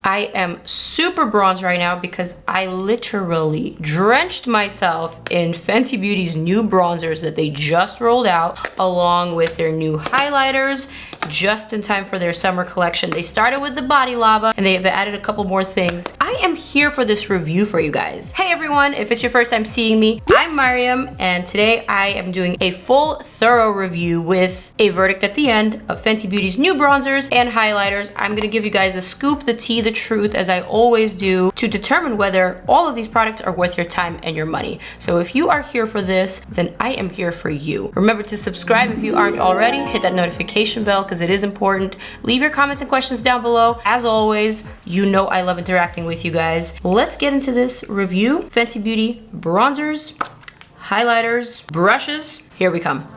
I am super bronzed right now because I literally drenched myself in Fenty Beauty's new bronzers that they just rolled out, along with their new highlighters, just in time for their summer collection. They started with the body lava and they've added a couple more things. I am here for this review for you guys. Hey everyone, if it's your first time seeing me, I'm Maryam, and today I am doing a full, thorough review with a verdict at the end of Fenty Beauty's new bronzers and highlighters. I'm gonna give you guys the scoop, the tea, the truth, as I always do, to determine whether all of these products are worth your time and your money. So if you are here for this, then I am here for you. Remember to subscribe if you aren't already, hit that notification bell because it is important. Leave your comments and questions down below. As always, you know I love interacting with you guys. Let's get into this review. Fenty Beauty bronzers, highlighters, brushes. Here we come.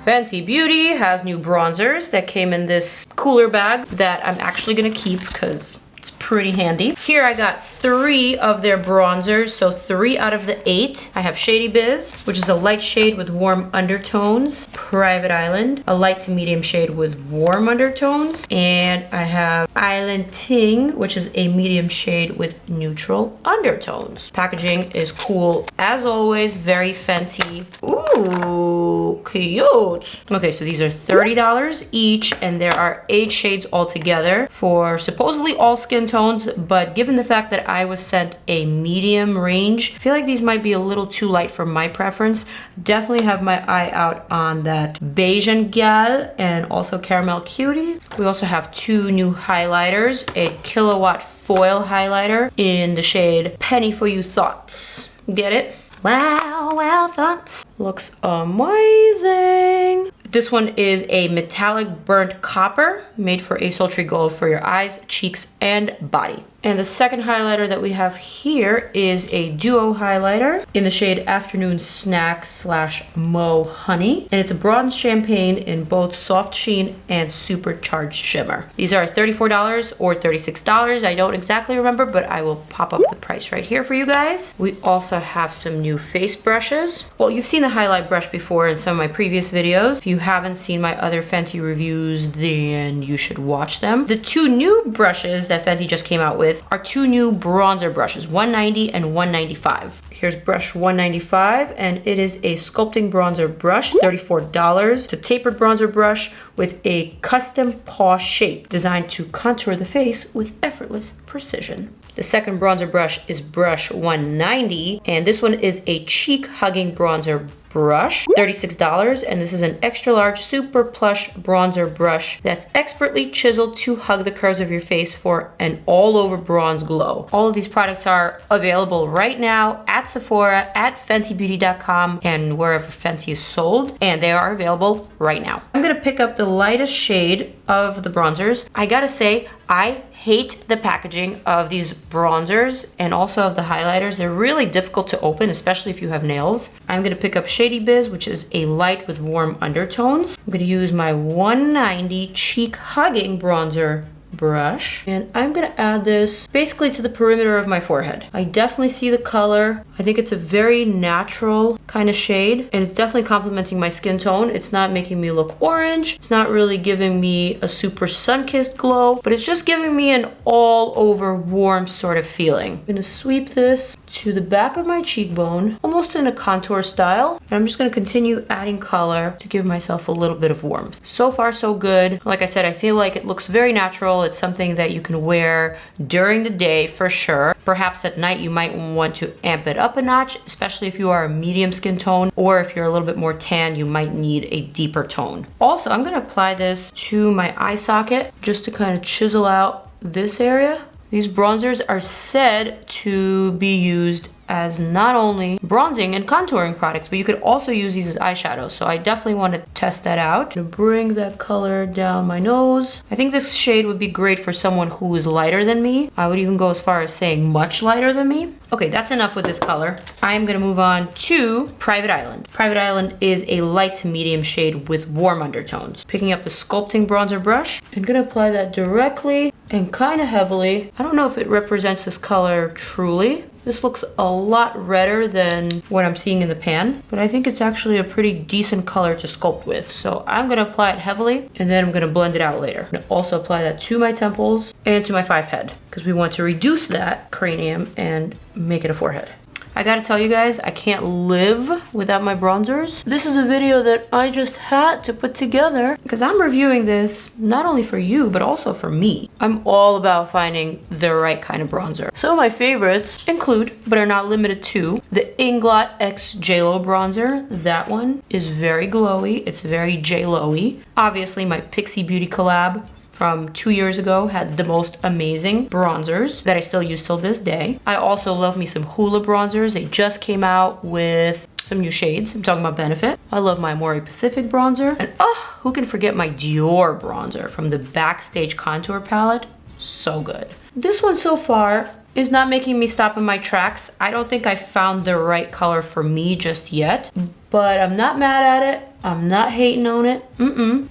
Fenty Beauty has new bronzers that came in this cooler bag that I'm actually gonna keep because it's pretty handy. Here I got 3 of their bronzers, so 3 out of the 8. I have Shady Biz, which is a light shade with warm undertones. Private Island, a light to medium shade with warm undertones. And I have Island Ting, which is a medium shade with neutral undertones. Packaging is cool as always, very Fenty. Ooh, cute. Okay, so these are $30 each, and there are 8 shades altogether for supposedly all skin tones, but given the fact that I was sent a medium range, I feel like these might be a little too light for my preference. Definitely have my eye out on that Beige and Gal and also Caramel Cutie. We also have 2 new highlighters, a Killawatt foil highlighter in the shade Penny for You Thoughts. Get it? Wow, wow, thoughts. Looks amazing. This one is a metallic burnt copper made for a sultry glow for your eyes, cheeks, and body. And the second highlighter that we have here is a duo highlighter in the shade Afternoon Snack / Mo Honey. And it's a bronze champagne in both soft sheen and supercharged shimmer. These are $34 or $36. I don't exactly remember, but I will pop up the price right here for you guys. We also have some new face brushes. Well, you've seen the highlight brush before in some of my previous videos. If you haven't seen my other Fenty reviews, then you should watch them. The 2 new brushes that Fenty just came out with are 2 new bronzer brushes, 190 and 195. Here's brush 195, and it is a sculpting bronzer brush, $34. It's a tapered bronzer brush with a custom paw shape designed to contour the face with effortless precision. The second bronzer brush is brush 190, and this one is a cheek hugging bronzer brush, $36, and this is an extra large super plush bronzer brush that's expertly chiseled to hug the curves of your face for an all over bronze glow. All of these products are available right now at Sephora, at FentyBeauty.com, and wherever Fenty is sold, and they are available right now. I'm gonna pick up the lightest shade of the bronzers. I gotta say, I hate the packaging of these bronzers and also of the highlighters. They're really difficult to open, especially if you have nails. I'm gonna pick up Shady Biz, which is a light with warm undertones. I'm gonna use my 190 cheek hugging bronzer brush, and I'm gonna add this basically to the perimeter of my forehead. I definitely see the color. I think it's a very natural kind of shade, and it's definitely complementing my skin tone. It's not making me look orange. It's not really giving me a super sun-kissed glow, but it's just giving me an all-over warm sort of feeling. I'm gonna sweep this to the back of my cheekbone, almost in a contour style, and I'm just gonna continue adding color to give myself a little bit of warmth. So far, so good. Like I said, I feel like it looks very natural. It's something that you can wear during the day for sure. Perhaps at night you might want to amp it up a notch, especially if you are a medium skin tone, or if you're a little bit more tan, you might need a deeper tone. Also, I'm gonna apply this to my eye socket just to kind of chisel out this area. These bronzers are said to be used as not only bronzing and contouring products, but you could also use these as eyeshadows. So I definitely want to test that out. To bring that color down my nose. I think this shade would be great for someone who is lighter than me. I would even go as far as saying much lighter than me. Okay, that's enough with this color. I'm gonna move on to Private Island. Private Island is a light to medium shade with warm undertones. Picking up the sculpting bronzer brush, I'm gonna apply that directly and kind of heavily. I don't know if it represents this color truly, This looks a lot redder than what I'm seeing in the pan, but I think it's actually a pretty decent color to sculpt with. So I'm gonna apply it heavily and then I'm gonna blend it out later. I'm gonna also apply that to my temples and to my 5 head because we want to reduce that cranium and make it a forehead. I gotta tell you guys, I can't live without my bronzers. This is a video that I just had to put together because I'm reviewing this not only for you, but also for me. I'm all about finding the right kind of bronzer. Some of my favorites include, but are not limited to, the Inglot X JLo bronzer. That one is very glowy. It's very JLo-y. Obviously, my Pixie Beauty collab from 2 years ago had the most amazing bronzers that I still use till this day. I also love me some Hoola bronzers. They just came out with some new shades. I'm talking about Benefit. I love my Amore Pacific bronzer. And oh, who can forget my Dior bronzer from the Backstage Contour palette? So good. This one so far is not making me stop in my tracks. I don't think I found the right color for me just yet, but I'm not mad at it. I'm not hating on it.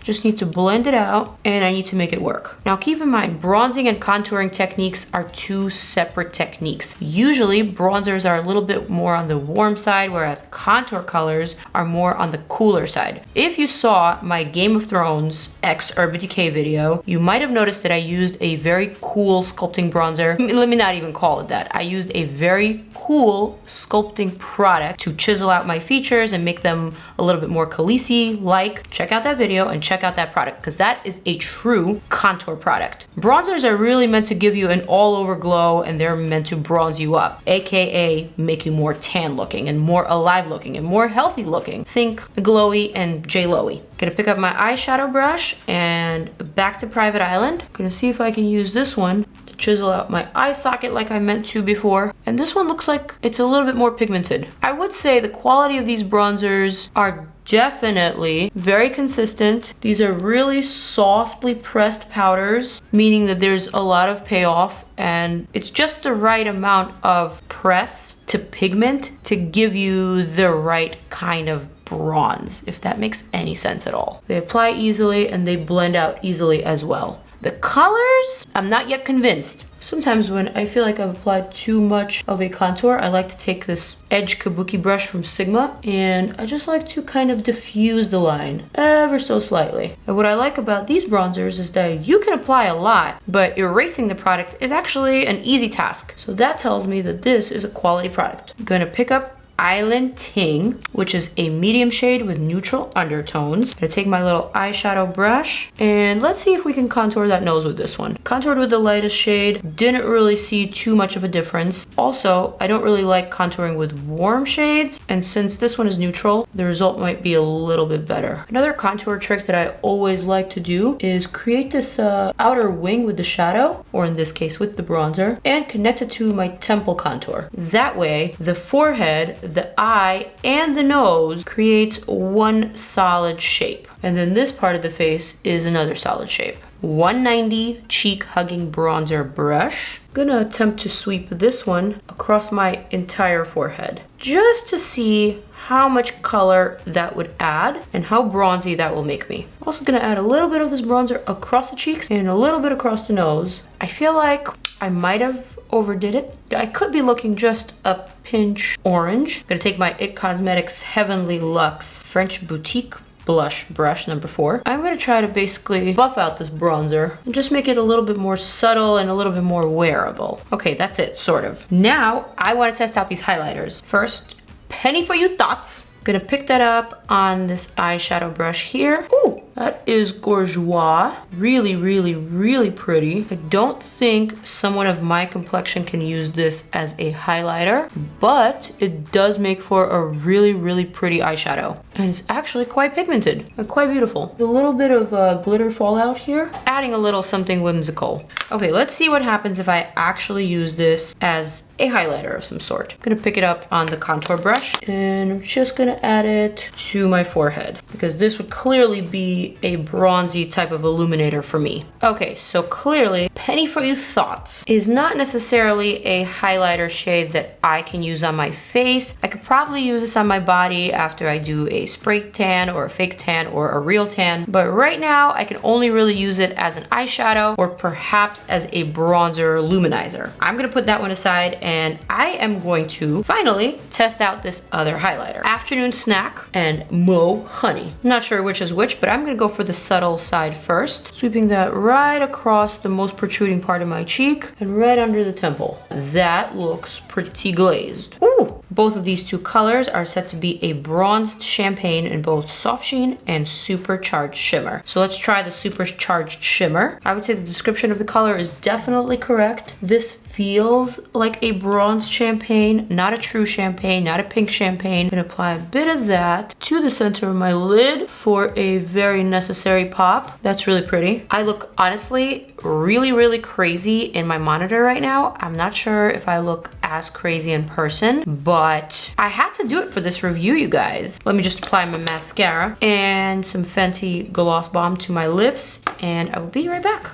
Just need to blend it out and I need to make it work. Now keep in mind, bronzing and contouring techniques are 2 separate techniques. Usually bronzers are a little bit more on the warm side, whereas contour colors are more on the cooler side. If you saw my Game of Thrones X Urban Decay video, you might have noticed that I used a very cool sculpting bronzer. Let me not even call it that. I used a very cool sculpting product to chisel out my features and make them a little bit more Khaleesi-like. Check out that video and check out that product because that is a true contour product. Bronzers are really meant to give you an all-over glow and they're meant to bronze you up, aka make you more tan looking and more alive looking and more healthy looking. Think glowy and JLo-y. Gonna pick up my eyeshadow brush and back to Private Island. Gonna see if I can use this one to chisel out my eye socket like I meant to before. And this one looks like it's a little bit more pigmented. I would say the quality of these bronzers are definitely very consistent. These are really softly pressed powders, meaning that there's a lot of payoff and it's just the right amount of press to pigment to give you the right kind of bronze, if that makes any sense at all. They apply easily and they blend out easily as well. The colors, I'm not yet convinced. Sometimes when I feel like I've applied too much of a contour, I like to take this Edge Kabuki brush from Sigma and I just like to kind of diffuse the line ever so slightly. And what I like about these bronzers is that you can apply a lot, but erasing the product is actually an easy task. So that tells me that this is a quality product. I'm gonna pick up Island Ting, which is a medium shade with neutral undertones. I'm gonna take my little eyeshadow brush and let's see if we can contour that nose with this one. Contoured with the lightest shade, didn't really see too much of a difference. Also, I don't really like contouring with warm shades, and since this one is neutral, the result might be a little bit better. Another contour trick that I always like to do is create this outer wing with the shadow, or in this case with the bronzer, and connect it to my temple contour. That way, the forehead, the eye, and the nose creates one solid shape. And then this part of the face is another solid shape. 190 cheek hugging bronzer brush. I'm gonna attempt to sweep this one across my entire forehead just to see how much color that would add and how bronzy that will make me. Also gonna add a little bit of this bronzer across the cheeks and a little bit across the nose. I feel like I might have overdid it. I could be looking just a pinch orange. I'm gonna take my IT Cosmetics Heavenly Luxe French Boutique blush brush number 4. I'm gonna try to basically buff out this bronzer and just make it a little bit more subtle and a little bit more wearable. Okay, that's it, sort of. Now, I wanna test out these highlighters. First, penny for you thoughts. Gonna pick that up on this eyeshadow brush here. Ooh, that is Bourgeois. Really, really, really pretty. I don't think someone of my complexion can use this as a highlighter, but it does make for a really, really pretty eyeshadow. And it's actually quite pigmented and quite beautiful. A little bit of glitter fallout here, adding a little something whimsical. Okay, let's see what happens if I actually use this as a highlighter of some sort. I'm gonna pick it up on the contour brush and I'm just gonna add it to my forehead because this would clearly be a bronzy type of illuminator for me. Okay, so clearly Penny for You Thoughts is not necessarily a highlighter shade that I can use on my face. I could probably use this on my body after I do a a spray tan or a fake tan or a real tan. But right now I can only really use it as an eyeshadow or perhaps as a bronzer luminizer. I'm gonna put that one aside and I am going to finally test out this other highlighter. Afternoon Snack and Mo Honey. Not sure which is which, but I'm gonna go for the subtle side first. Sweeping that right across the most protruding part of my cheek and right under the temple. That looks pretty glazed. Ooh! Both of these two colors are set to be a bronzed champagne in both soft sheen and supercharged shimmer. So let's try the supercharged shimmer. I would say the description of the color is definitely correct. This feels like a bronzed champagne, not a true champagne, not a pink champagne. I'm gonna apply a bit of that to the center of my lid for a very necessary pop. That's really pretty. I look honestly really crazy in my monitor right now. I'm not sure if I look as crazy in person, but I had to do it for this review, you guys. Let me just apply my mascara and some Fenty Gloss Bomb to my lips, and I will be right back.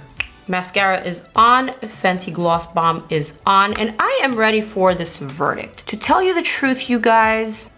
Mascara is on, Fenty Gloss Bomb is on, and I am ready for this verdict. To tell you the truth, you guys,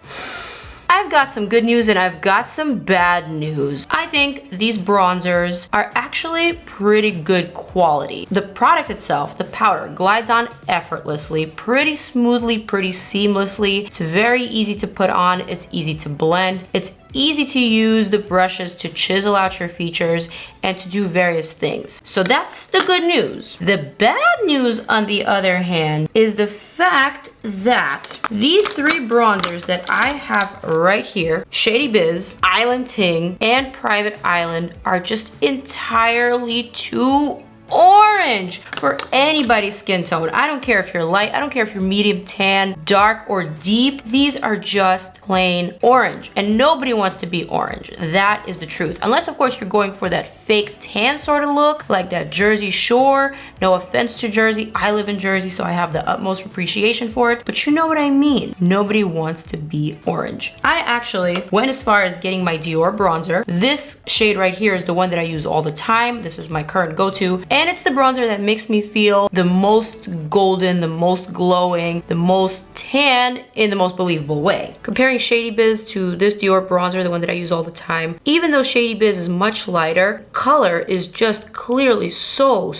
I've got some good news and I've got some bad news. I think these bronzers are actually pretty good quality. The product itself, the powder, glides on effortlessly, pretty smoothly, pretty seamlessly. It's very easy to put on, it's easy to blend, it's easy to use the brushes to chisel out your features and to do various things. So that's the good news. The bad news, on the other hand, is the fact that these three bronzers that I have right here, Shady Biz, Island Ting, and Private Island, are just entirely too orange for anybody's skin tone. I don't care if you're light, I don't care if you're medium tan, dark, or deep. These are just plain orange, and nobody wants to be orange. That is the truth. Unless, of course, you're going for that fake tan sort of look, like that Jersey Shore. No offense to Jersey, I live in Jersey, so I have the utmost appreciation for it, but you know what I mean. Nobody wants to be orange. I actually went as far as getting my Dior bronzer. This shade right here is the one that I use all the time. This is my current go-to, and it's the bronzer that makes me feel the most golden, the most glowing, the most tan in the most believable way. Comparing Shady Biz to this Dior bronzer, the one that I use all the time, even though Shady Biz is much lighter, color is just clearly so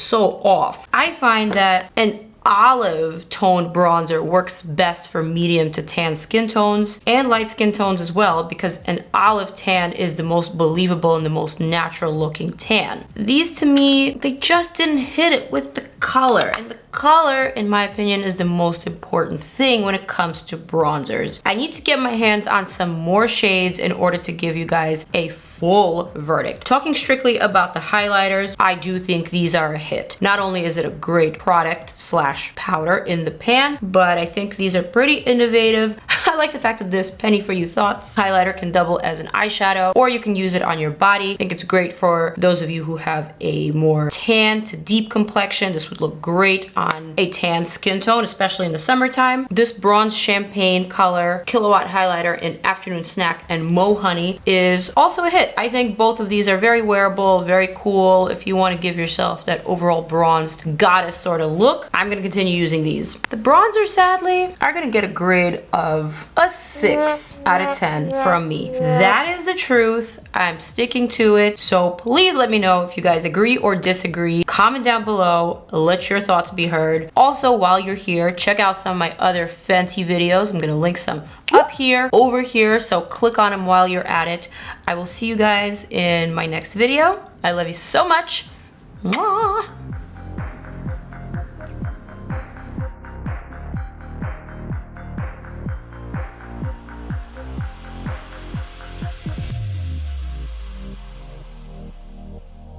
off. I find that an olive toned bronzer works best for medium to tan skin tones and light skin tones as well, because an olive tan is the most believable and the most natural looking tan. These, to me, they just didn't hit it with the color, and the color, in my opinion, is the most important thing when it comes to bronzers. I need to get my hands on some more shades in order to give you guys a full verdict. Talking strictly about the highlighters, I do think these are a hit. Not only is it a great product slash powder in the pan, but I think these are pretty innovative. I like the fact that this Penny For You Thoughts highlighter can double as an eyeshadow, or you can use it on your body. I think it's great for those of you who have a more tan to deep complexion. This would look great on a tan skin tone, especially in the summertime. This bronze champagne color Killawatt highlighter in Afternoon Snack and Mo Honey is also a hit. I think both of these are very wearable, very cool. If you want to give yourself that overall bronzed goddess sort of look, I'm going to continue using these. The bronzers, sadly, are going to get a grade of a 6 out of 10 from me. That is the truth. I'm sticking to it. So please let me know if you guys agree or disagree. Comment down below. Let your thoughts be heard. Also, while you're here, check out some of my other Fenty videos. I'm going to link some up here, over here, so click on them while you're at it. I will see you guys in my next video. I love you so much. Mwah.